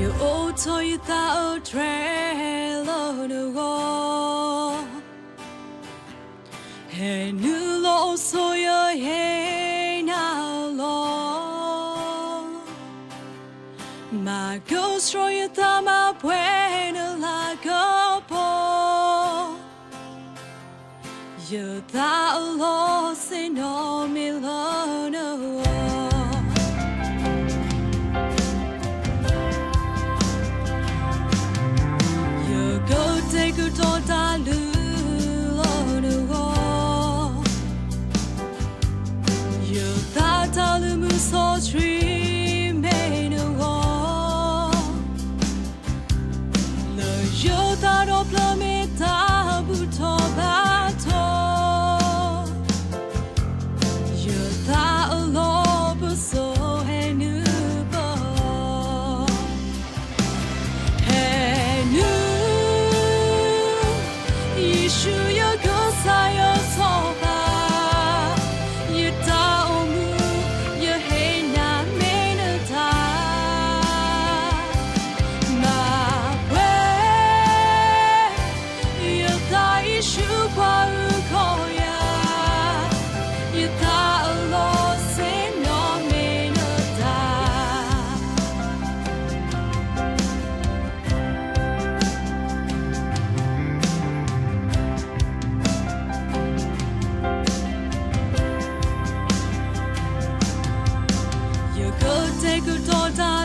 You auto you thought trail on the wall. Hey, new law so your hey now law. My ghost throw you thumb up when like a ball. You thought lost in all me alone. Take a daughter, on the wall. You thought all the moon saw tree made a wall. No, you thought of plummet, Tabuto battle. You thought a love was so new. Take a daughter.